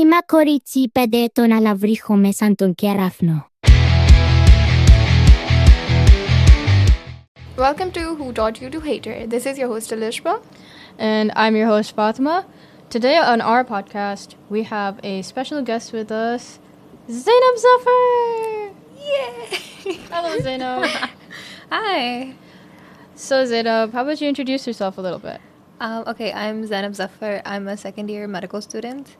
Ima korici pedeto na lavricho me santun kierafno. Welcome to Who Taught You to Hate Her. This is your host Alishba. And I'm your host Fatima. Today on our podcast, we have a special guest with us, Zainab Zaffer! Yay! Hello, Zainab. Hi. So, Zainab, how about you introduce yourself a little bit? Okay, I'm Zainab Zaffer. I'm a second-year medical student.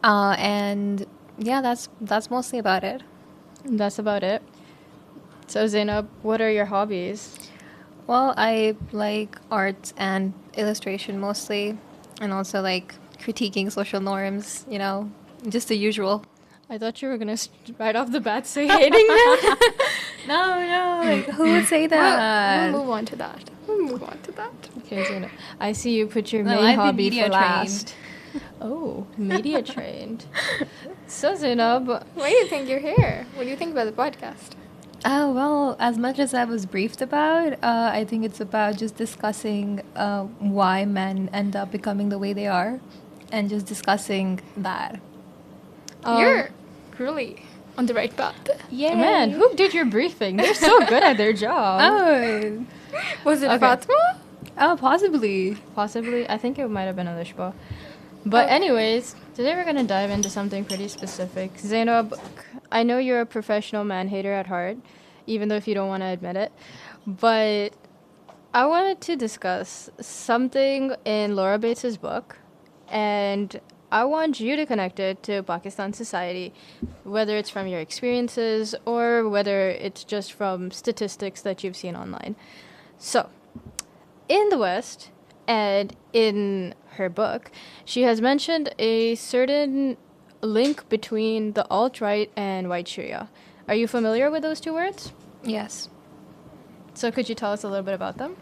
And yeah, that's mostly about it. That's about it. So, Zainab, what are your hobbies? Well, I like art and illustration mostly, and also like critiquing social norms, just the usual. I thought you were going to right off the bat say hating them. No, like, who would say that? We'll move on to that. Okay, Zainab. I see you put your No, main I'd be hobby media for last. Oh, media trained. So, Zainab, Why do you think you're here? What do you think about the podcast? Oh, well, as much as I was briefed about, I think it's about just discussing why men end up becoming the way they are and just discussing that. You're really on the right path. Yeah. man, who did your briefing? They're so good at their job. Oh. Was it Okay. Fatima? Oh, possibly. Possibly. I think it might have been Alishba. But Okay. anyways, today we're going to dive into something pretty specific. Zainab, I know you're a professional man-hater at heart, even though if you don't want to admit it. But I wanted to discuss something in Laura Bates's book, and I want you to connect it to Pakistan society, whether it's from your experiences or whether it's just from statistics that you've seen online. So, in the West, and in her book, she has mentioned a certain link between the alt-right and white Sharia. Are you familiar with those two words? Yes. So could you tell us a little bit about them?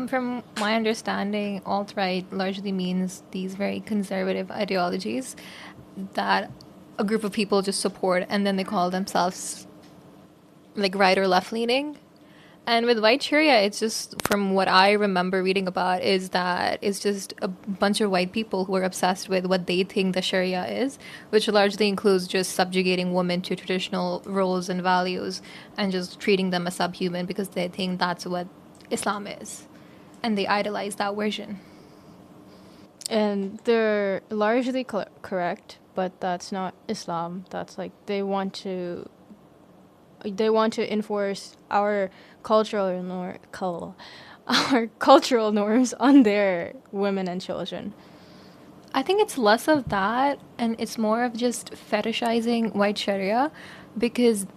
From my understanding, alt-right largely means these very conservative ideologies that a group of people just support, and then they call themselves like right or left-leaning. And with white Sharia, it's just, from what I remember reading about, is that it's just a bunch of white people who are obsessed with what they think the Sharia is, which largely includes just subjugating women to traditional roles and values and just treating them as subhuman because they think that's what Islam is. And they idolize that version. And they're largely correct, but that's not Islam. That's like they want to enforce our our cultural norms on their women and children. I think it's less of that, and it's more of just fetishizing white Sharia, because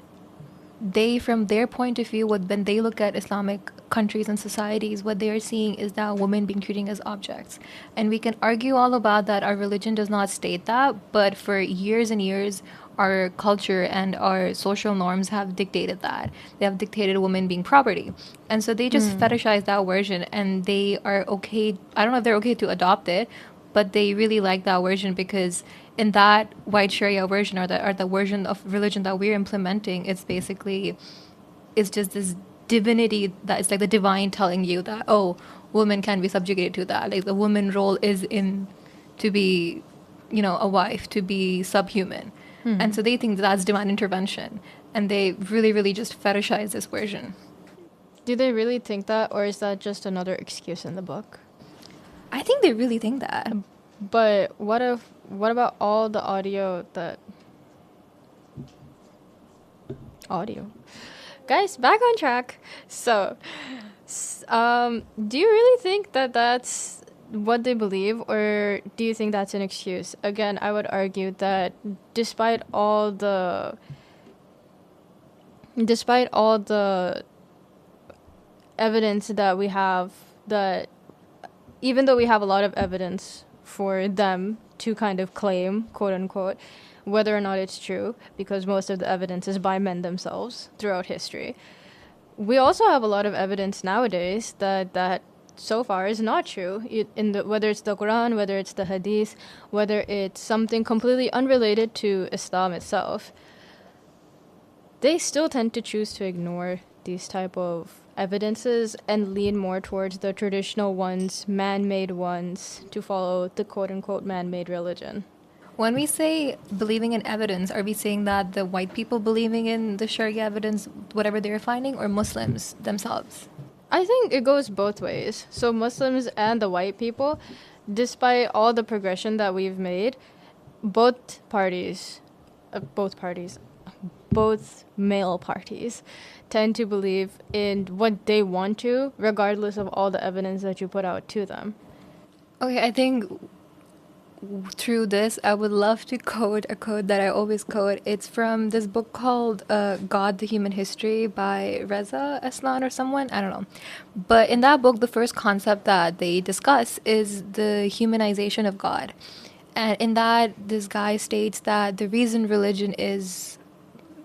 they, from their point of view, when they look at Islamic countries and societies, what they are seeing is that women being treated as objects. And we can argue all about that. Our religion does not state that, but for years and years, our culture and our social norms have dictated that. They have dictated women being property. And so they just fetishize that version, and they are okay. I don't know if they're okay to adopt it, but they really like that version because in that white Sharia version, or the version of religion that we're implementing, it's just this divinity that is like the divine telling you that, oh, women can be subjugated to that. Like the woman role is to be, a wife, to be subhuman. And so they think that's divine intervention. And they really, really just fetishize this version. Do they really think that, or is that just another excuse in the book? I think they really think that. But what about all the audio? Guys, back on track. So, do you really think that that's what they believe, or do you think that's an excuse? Again, I would argue that despite all the evidence that we have, that even though we have a lot of evidence for them to kind of claim, quote unquote, whether or not it's true, because most of the evidence is by men themselves throughout history, we also have a lot of evidence nowadays that so far is not true. Whether it's the Quran, whether it's the Hadith, whether it's something completely unrelated to Islam itself, they still tend to choose to ignore these type of evidences and lean more towards the traditional ones, man-made ones, to follow the quote-unquote man-made religion. When we say believing in evidence, are we saying that the white people believing in the Sharia evidence, whatever they're finding, or Muslims themselves? I think it goes both ways. So Muslims and the white people, despite all the progression that we've made, both parties, both male parties, tend to believe in what they want to, regardless of all the evidence that you put out to them. Okay, I think through this, I would love to quote a quote that I always quote. It's from this book called God, the Human History by Reza Aslan or someone. I don't know. But in that book, the first concept that they discuss is the humanization of God. And in that, this guy states that the reason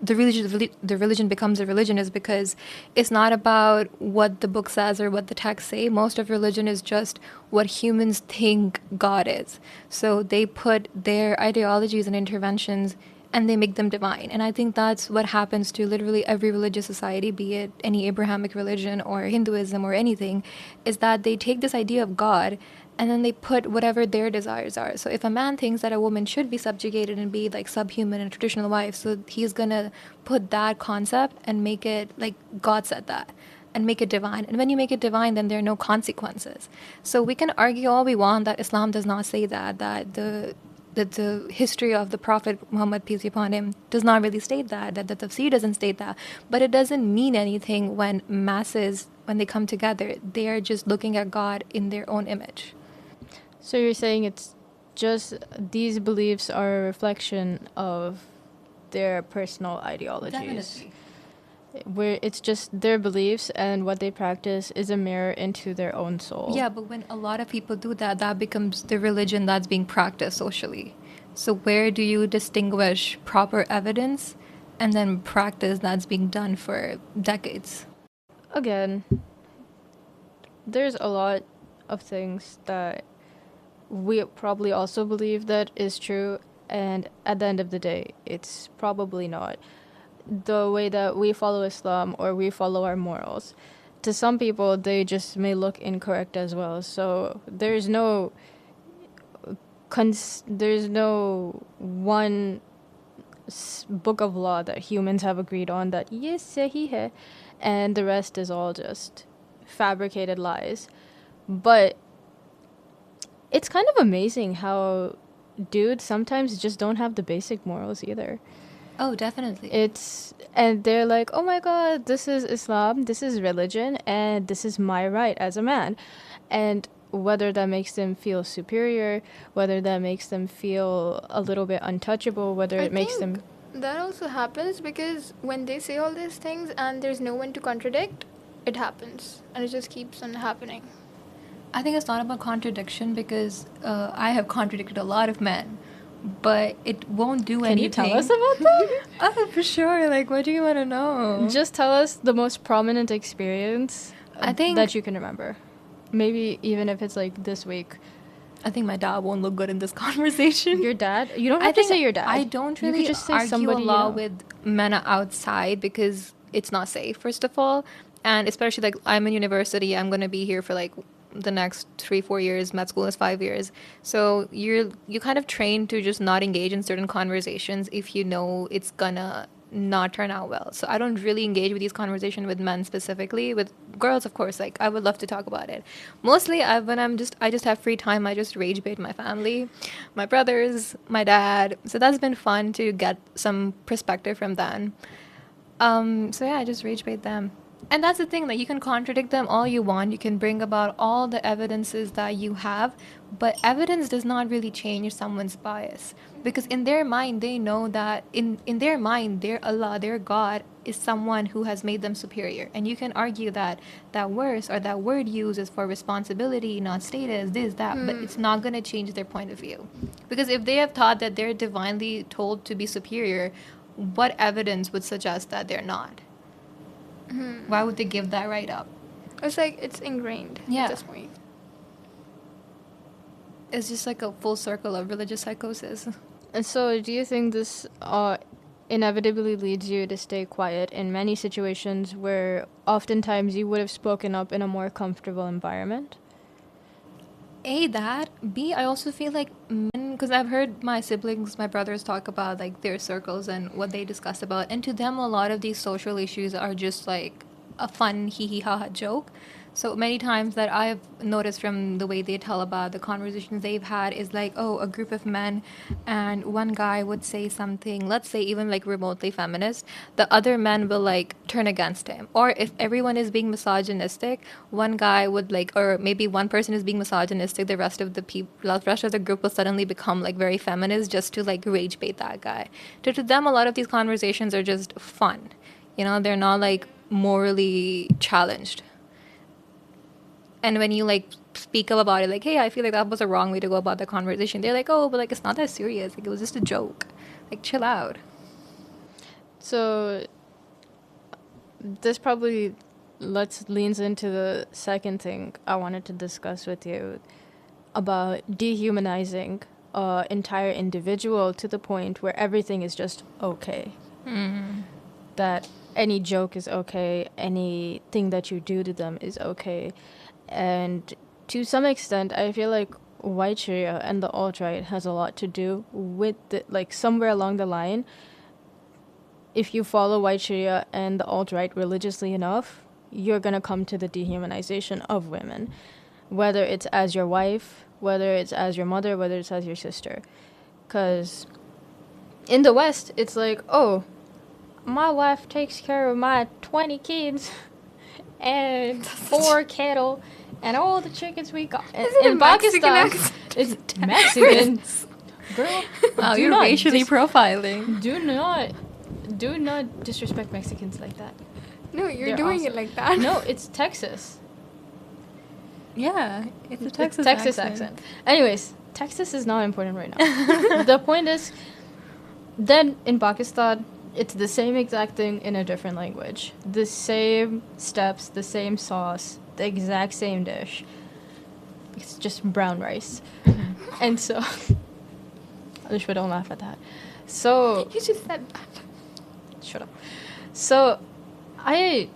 the religion becomes a religion is because it's not about what the book says or what the texts say. Most of religion is just what humans think God is. So they put their ideologies and interventions and they make them divine. And I think that's what happens to literally every religious society, be it any Abrahamic religion or Hinduism or anything, is that they take this idea of God and then they put whatever their desires are. So if a man thinks that a woman should be subjugated and be like subhuman and a traditional wife, so he's gonna put that concept and make it like God said that and make it divine. And when you make it divine, then there are no consequences. So we can argue all we want that Islam does not say that the history of the Prophet Muhammad, peace be upon him, does not really state that the tafsir doesn't state that. But it doesn't mean anything when masses, when they come together, they are just looking at God in their own image. So you're saying it's just these beliefs are a reflection of their personal ideologies. Definitely. Where it's just their beliefs and what they practice is a mirror into their own soul. Yeah, but when a lot of people do that, that becomes the religion that's being practiced socially. So where do you distinguish proper evidence and then practice that's being done for decades? Again, there's a lot of things that we probably also believe that is true, and at the end of the day, it's probably not. The way that we follow Islam or we follow our morals, to some people, they just may look incorrect as well. So there's no one book of law that humans have agreed on that yes, sahi hai, and the rest is all just fabricated lies. But it's kind of amazing how dudes sometimes just don't have the basic morals either. Oh, definitely. And they're like, oh my god, this is Islam, this is religion, and this is my right as a man. And whether that makes them feel superior, whether that makes them feel a little bit untouchable, whether it makes them... That also happens because when they say all these things and there's no one to contradict, it happens. And it just keeps on happening. I think it's not about contradiction because I have contradicted a lot of men, but it won't do anything. Can you tell us about that? Oh, for sure. Like, what do you want to know? Just tell us the most prominent experience I think that you can remember. Maybe even if it's like this week. I think my dad won't look good in this conversation. Your dad? You don't have to say your dad. I don't really just say argue somebody a lot you know. with men outside because it's not safe, first of all. And especially, like, I'm in university. I'm going to be here for, like, the next 3-4 years. Med school is 5 years. So you kind of train to just not engage in certain conversations if you know it's going to not turn out well. So I don't really engage with these conversations with men specifically. With girls, of course, like I would love to talk about it. Mostly when I just have free time, I just rage bait my family, my brothers, my dad. So that's been fun to get some perspective from them. So yeah, I just rage bait them. And that's the thing, like, you can contradict them all you want. You can bring about all the evidences that you have, but evidence does not really change someone's bias. Because in their mind, they know that in their mind, their Allah, their God, is someone who has made them superior. And you can argue that that verse or that word used is for responsibility, not status, this, that, but it's not going to change their point of view. Because if they have thought that they're divinely told to be superior, what evidence would suggest that they're not? Why would they give that right up? It's like it's ingrained at this point. It's just like a full circle of religious psychosis. And so do you think this inevitably leads you to stay quiet in many situations where oftentimes you would have spoken up in a more comfortable environment? A, that. B, I also feel like men, because I've heard my siblings, my brothers talk about like their circles and what they discuss about, and to them, a lot of these social issues are just like a fun hee hee ha ha joke. So many times that I've noticed from the way they tell about the conversations they've had is like, oh, a group of men, and one guy would say something, let's say even like remotely feminist, the other men will like turn against him. Or if everyone is being misogynistic, one guy would like, or maybe one person is being misogynistic, the rest of the rest of the group will suddenly become like very feminist just to like rage bait that guy. To them, a lot of these conversations are just fun. You know, they're not like morally challenged. And when you like speak up about it, like, hey, I feel like that was a wrong way to go about the conversation, they're like, oh, but like it's not that serious. Like it was just a joke. Like chill out. So this probably leans into the second thing I wanted to discuss with you about dehumanizing an entire individual to the point where everything is just okay. That any joke is okay, anything that you do to them is okay. And to some extent, I feel like white Sharia and the alt-right has a lot to do with like somewhere along the line, if you follow white Sharia and the alt-right religiously enough, you're going to come to the dehumanization of women, whether it's as your wife, whether it's as your mother, whether it's as your sister. Because in the West, it's like, oh, my wife takes care of my 20 kids and 4 cattle and all the chickens we got. In Pakistan, it's Mexican. Girl, Wow, you're racially profiling. Do not disrespect Mexicans like that. No, you're They're doing awesome. it like that. No, it's Texas. Yeah, it's a It's Texas accent. Anyways, Texas is not important right now. The point is, then in Pakistan, it's the same exact thing in a different language. The same steps, the same sauce, the exact same dish. It's just brown rice. And so, Alishba, don't laugh at that. So, You just said that. shut up. So, I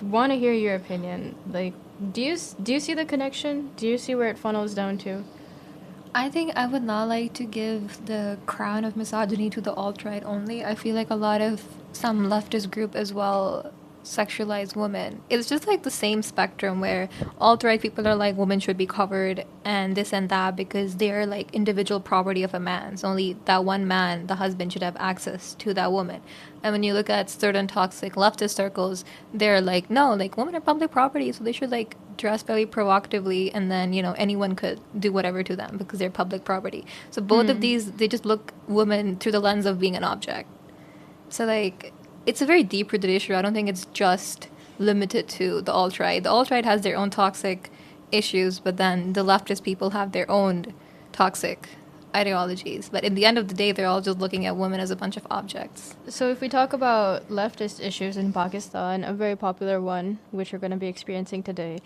want to hear your opinion. Like, do you see the connection? Do you see where it funnels down to? I think I would not like to give the crown of misogyny to the alt-right only. I feel like a lot of some leftist group as well sexualize women. It's just like the same spectrum where alt-right people are like women should be covered and this and that because they're like individual property of a man. So only that one man, the husband, should have access to that woman. And when you look at certain toxic leftist circles, they're like, no, like women are public property, so they should like dress very provocatively and then, you know, anyone could do whatever to them because they're public property. So both of these, they just look women through the lens of being an object. So like, it's a very deep-rooted issue. I don't think it's just limited to the alt-right. The alt-right has their own toxic issues, but then the leftist people have their own toxic ideologies. But in the end of the day, they're all just looking at women as a bunch of objects. So if we talk about leftist issues in Pakistan, a very popular one, which we're going to be experiencing today,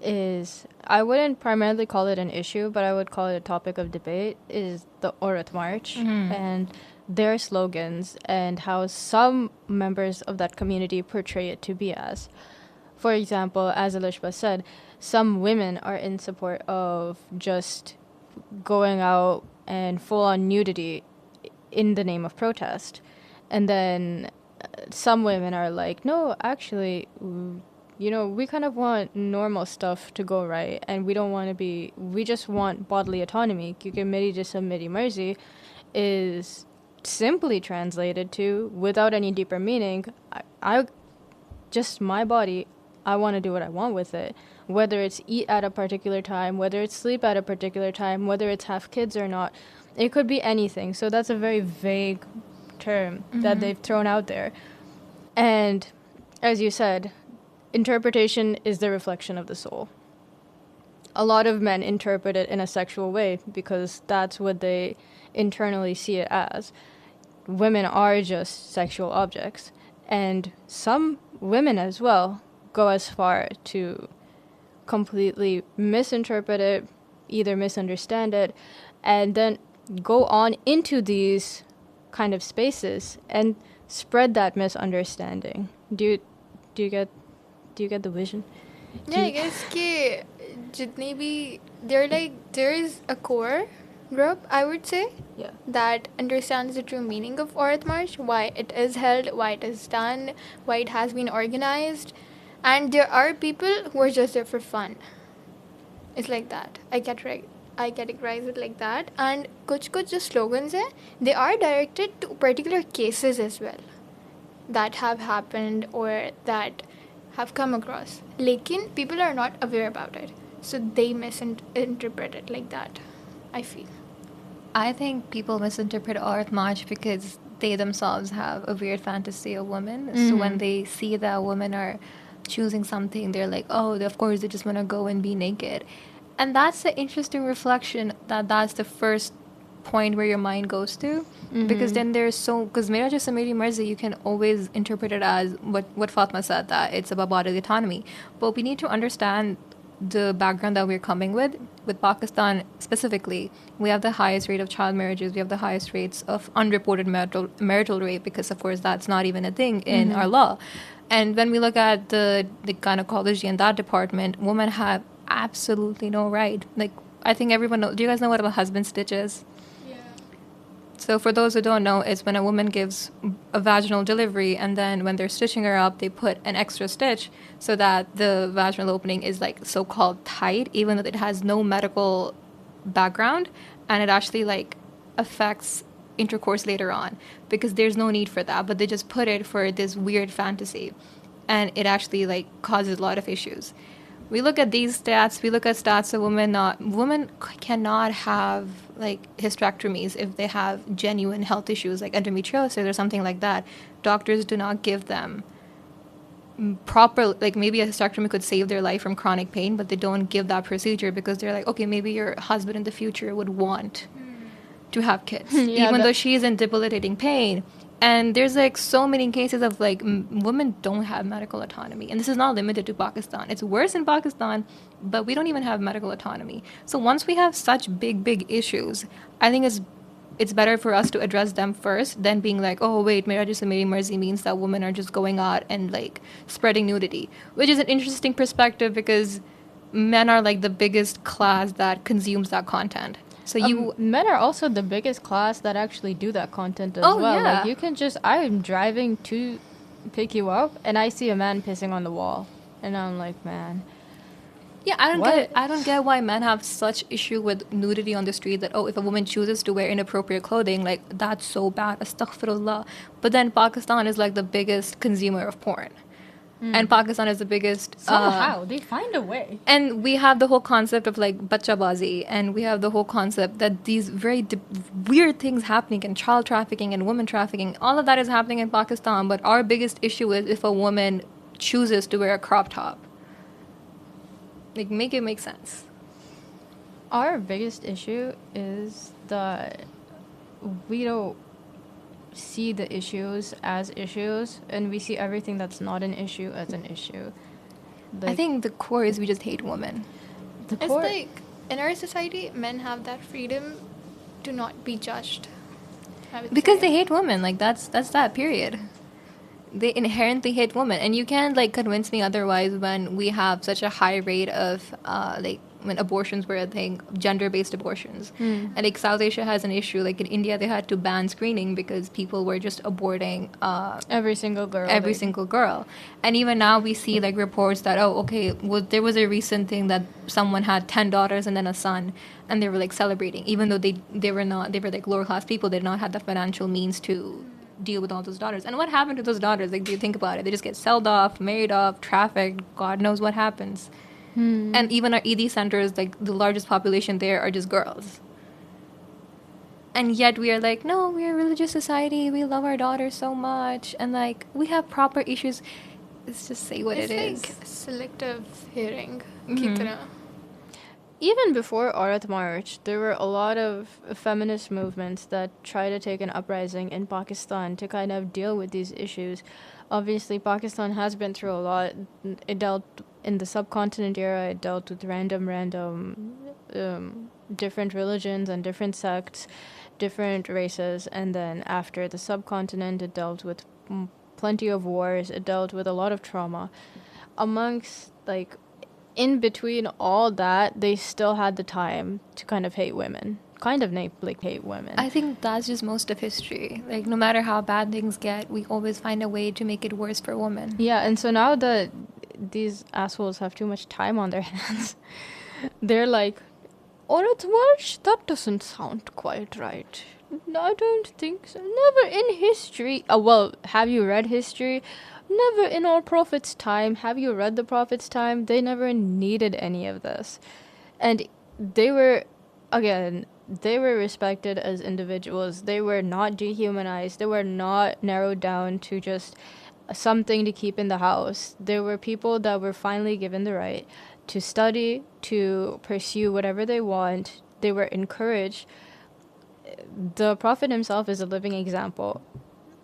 is, I wouldn't primarily call it an issue, but I would call it a topic of debate, is the Aurat March and their slogans and how some members of that community portray it to be as. For example, as Alishba said, some women are in support of just going out and full-on nudity in the name of protest. And then some women are like, no, actually, you know, we kind of want normal stuff to go right, and we don't want to be, we just want bodily autonomy. Kyunki meri jism meri marzi is simply translated to, without any deeper meaning, I just my body, I want to do what I want with it. Whether it's eat at a particular time, whether it's sleep at a particular time, whether it's have kids or not, it could be anything. So that's a very vague term that they've thrown out there. And as you said, interpretation is the reflection of the soul. A lot of men interpret it in a sexual way because that's what they internally see it as. Women are just sexual objects. And some women as well go as far to completely misinterpret it, either misunderstand it, and then go on into these kind of spaces and spread that misunderstanding. Do you get the vision? Yeah, I guess कि जितनी भी there is a core group, I would say, Yeah. that understands the true meaning of Aurat March, why it is held, why it is done, why it has been organized, and there are people who are just there for fun. It's like that. I categorize it like that. And kuch जो slogans hai, they are directed to particular cases as well that have happened or that have come across. Lekin people are not aware about it. So they misinterpret it like that, I feel. I think people misinterpret Art March because they themselves have a weird fantasy of women. So when they see that women are choosing something, they're like, oh, of course they just want to go and be naked. And that's the interesting reflection that's the first point where your mind goes to. Because then because Mera Just Meri Marzi, you can always interpret it as what Fatma said, that it's about bodily autonomy. But we need to understand the background that we're coming with Pakistan specifically. We have the highest rate of child marriages. We have the highest rates of unreported marital rape, because of course that's not even a thing in our law. And when we look at the gynecology and that department, women have absolutely no right. Like, I think everyone knows. Do you guys know what a husband stitch is? So for those who don't know, it's when a woman gives a vaginal delivery, and then when they're stitching her up, they put an extra stitch so that the vaginal opening is like so-called tight, even though it has no medical background, and it actually like affects intercourse later on, because there's no need for that, but they just put it for this weird fantasy, and it actually like causes a lot of issues. We look at these stats. We look at stats of women cannot have like hysterectomies if they have genuine health issues like endometriosis or something like that. Doctors do not give them proper, like maybe a hysterectomy could save their life from chronic pain, but they don't give that procedure because they're like, okay, maybe your husband in the future would want to have kids, even though she's in debilitating pain. And there's like so many cases of like women don't have medical autonomy, and this is not limited to Pakistan. It's worse in Pakistan, but we don't even have medical autonomy. So once we have such big issues, I think it's better for us to address them first than being like, oh wait, Mera Just Meri Marzi means that women are just going out and like spreading nudity, which is an interesting perspective because men are like the biggest class that consumes that content. So men are also the biggest class that actually do that content as well. Yeah. Like, you can just, I'm driving to pick you up and I see a man pissing on the wall, and I'm like, man. Yeah, I don't get why men have such issue with nudity on the street, that, oh, if a woman chooses to wear inappropriate clothing, like, that's so bad, astaghfirullah. But then Pakistan is like the biggest consumer of porn. And Pakistan is the biggest... Somehow, they find a way. And we have the whole concept of like bachabazi, and we have the whole concept that these very weird things happening in child trafficking and women trafficking, all of that is happening in Pakistan. But our biggest issue is if a woman chooses to wear a crop top. Like, make it make sense. Our biggest issue is that we don't see the issues as issues, and we see everything that's not an issue as an issue. I think the core is we just hate women. It's like, in our society, men have that freedom to not be judged. Because they hate women. Like, that's that, period. They inherently hate women. And you can't, like, convince me otherwise when we have such a high rate of, like, when abortions were a thing, gender-based abortions. And, like, South Asia has an issue. Like, in India, they had to ban screening because people were just aborting... every single girl. Every single girl. And even now we see, like, reports that, oh, okay, well, there was a recent thing that someone had 10 daughters and then a son, and they were, like, celebrating. Even though they were, like, lower-class people, they did not have the financial means to deal with all those daughters. And what happened to those daughters? Like, do you think about it? They just get sold off, married off, trafficked, God knows what happens. And even our ED centers, like, the largest population there are just girls. And yet we are like, no, we're a religious society. We love our daughters so much. And, like, we have proper issues. Let's just say what it is. It's like selective hearing. Even before Aurat March, there were a lot of feminist movements that try to take an uprising in Pakistan to kind of deal with these issues. Obviously, Pakistan has been through a lot. It dealt in the subcontinent era. It dealt with random different religions and different sects, different races, and then after the subcontinent, it dealt with plenty of wars, it dealt with a lot of trauma. Amongst, like, in between all that, they still had the time to kind of hate women. Hate women. I think that's just most of history. Like, no matter how bad things get, we always find a way to make it worse for women. Yeah, and so now that these assholes have too much time on their hands, they're like, Aurat March? That doesn't sound quite right. I don't think so. Never in history. Well, have you read history? Never in our Prophet's time. Have you read the Prophet's time? They never needed any of this. And they were, again, they were respected as individuals. They were not dehumanized. They were not narrowed down to just something to keep in the house. There were people that were finally given the right to study, to pursue whatever they want. They were encouraged. The Prophet himself is a living example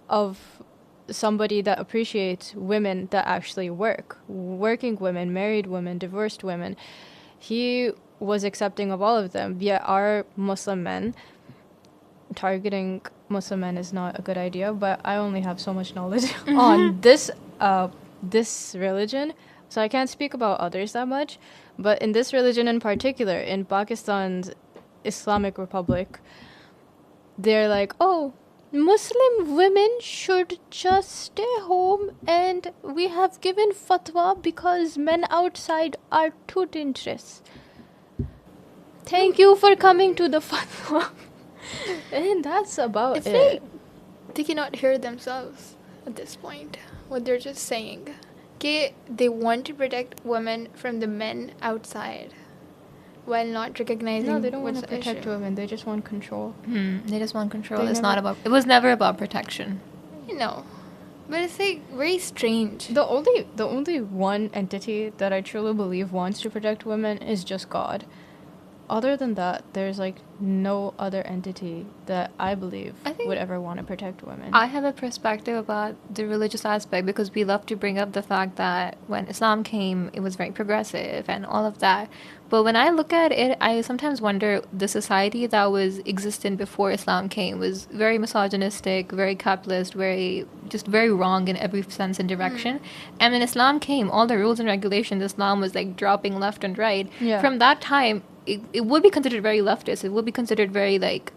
of somebody that appreciates women that actually work. Working women, married women, divorced women. He was accepting of all of them. Yet our Muslim men, targeting Muslim men is not a good idea, but I only have so much knowledge on this religion, so I can't speak about others that much. But in this religion in particular, in Pakistan's Islamic Republic, they're like, oh, Muslim women should just stay home, and we have given fatwa because men outside are too dangerous. Thank you for coming to the fatwa. And that's about It's it. like they cannot hear themselves at this point. What they're just saying. Okay, they want to protect women from the men outside, while not recognizing. No, they don't want what's to the protect issue. women. They just want control. They just want control. They It's never- not about. It was never about protection. You know, but it's like very strange. The only one entity that I truly believe wants to protect women is just God. Other than that, there's like no other entity that I believe I think- would ever want to protect women. I have a perspective about the religious aspect because we love to bring up the fact that when Islam came, it was very progressive and all of that. But when I look at it, I sometimes wonder the society that was existent before Islam came was very misogynistic, very capitalist, very wrong in every sense and direction. And when Islam came, all the rules and regulations, Islam was like dropping left and right. Yeah. From that time, it would be considered very leftist. It would be considered very like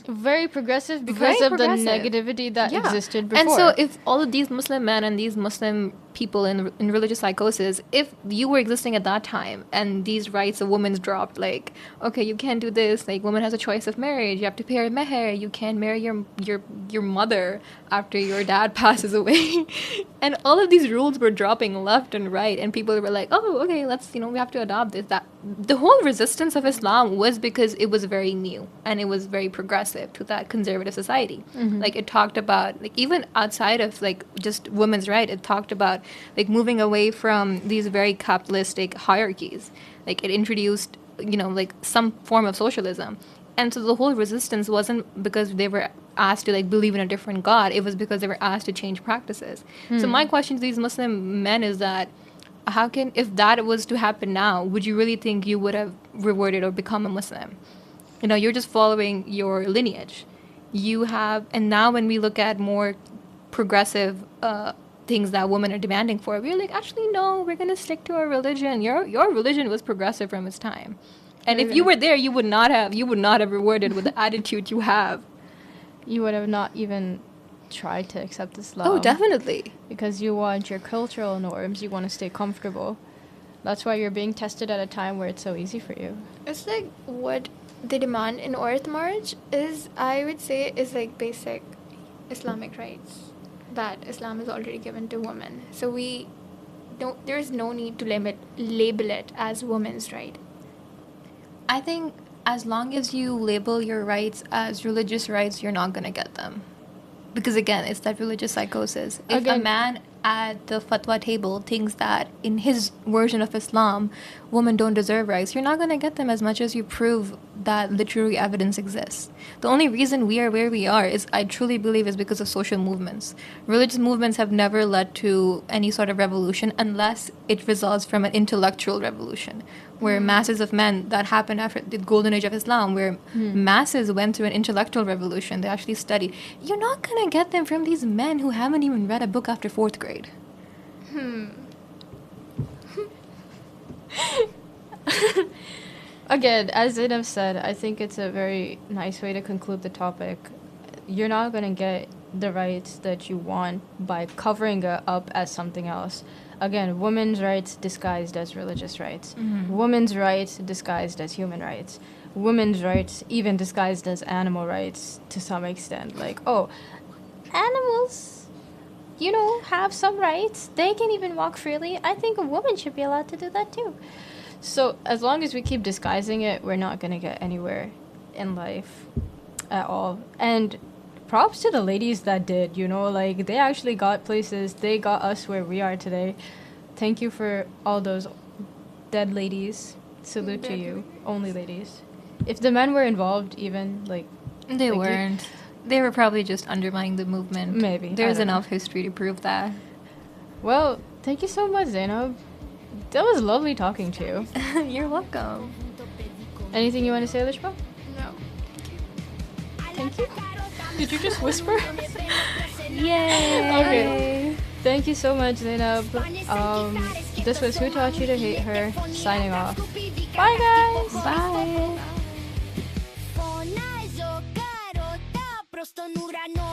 very progressive because Very of progressive. the negativity that Yeah. existed before. And so if all of these Muslim men and these Muslim people in religious psychosis, if you were existing at that time and these rights of women's dropped, like, okay, you can't do this, like, woman has a choice of marriage, you have to pay her meher, you can't marry your mother after your dad passes away. And all of these rules were dropping left and right, and people were like, oh, okay, let's, we have to adopt this. That the whole resistance of Islam was because it was very new and it was very progressive to that conservative society. Like, it talked about, like, even outside of like just women's right, it talked about like moving away from these very capitalistic hierarchies. Like, it introduced, like some form of socialism. And so the whole resistance wasn't because they were asked to like believe in a different God. It was because they were asked to change practices. So my question to these Muslim men is that if that was to happen now, would you really think you would have reverted or become a Muslim? You're just following your lineage. And now when we look at more progressive things that women are demanding for, we're like, actually, no, we're going to stick to our religion. Your religion was progressive from its time. And if you were there, you would not have rewarded with the attitude you have. you would have not even tried to accept Islam. Oh, definitely. Because you want your cultural norms, you want to stay comfortable. That's why you're being tested at a time where it's so easy for you. It's like what they demand in Earth March is, I would say, is like basic Islamic rights that Islam is already given to women. So there is no need to label it as women's right. I think as long as you label your rights as religious rights, you're not going to get them. Because again, it's that religious psychosis. If a man at the fatwa table thinks that in his version of Islam, women don't deserve rights, you're not going to get them as much as you prove that literary evidence exists. The only reason we are where we are is, I truly believe, is because of social movements. Religious movements have never led to any sort of revolution unless it results from an intellectual revolution, where masses of men, that happened after the golden age of Islam, where masses went through an intellectual revolution. They actually studied. You're not going to get them from these men who haven't even read a book after 4th grade. Again, as Zainab said, I think it's a very nice way to conclude the topic. You're not going to get the rights that you want by covering it up as something else. Again, women's rights disguised as religious rights. Women's rights disguised as human rights. Women's rights even disguised as animal rights to some extent. Like, oh, animals, have some rights. They can even walk freely. I think a woman should be allowed to do that too. So as long as we keep disguising it, we're not going to get anywhere in life at all. And props to the ladies that did, like they actually got places. They got us where we are today. Thank you for all those dead ladies. Salute to you. Only ladies. If the men were involved even, They weren't. They were probably just undermining the movement. Maybe. There's enough history to prove that. Well, thank you so much, Zainab. That was lovely talking to you. You're welcome. Anything you want to say, Alishba? No. Thank you. Did you just whisper? Yay! Okay. Thank you so much, Zainab. This was Who Taught You to Hate Her, signing off. Bye, guys! Bye! Ona je zo karota, prosto nura no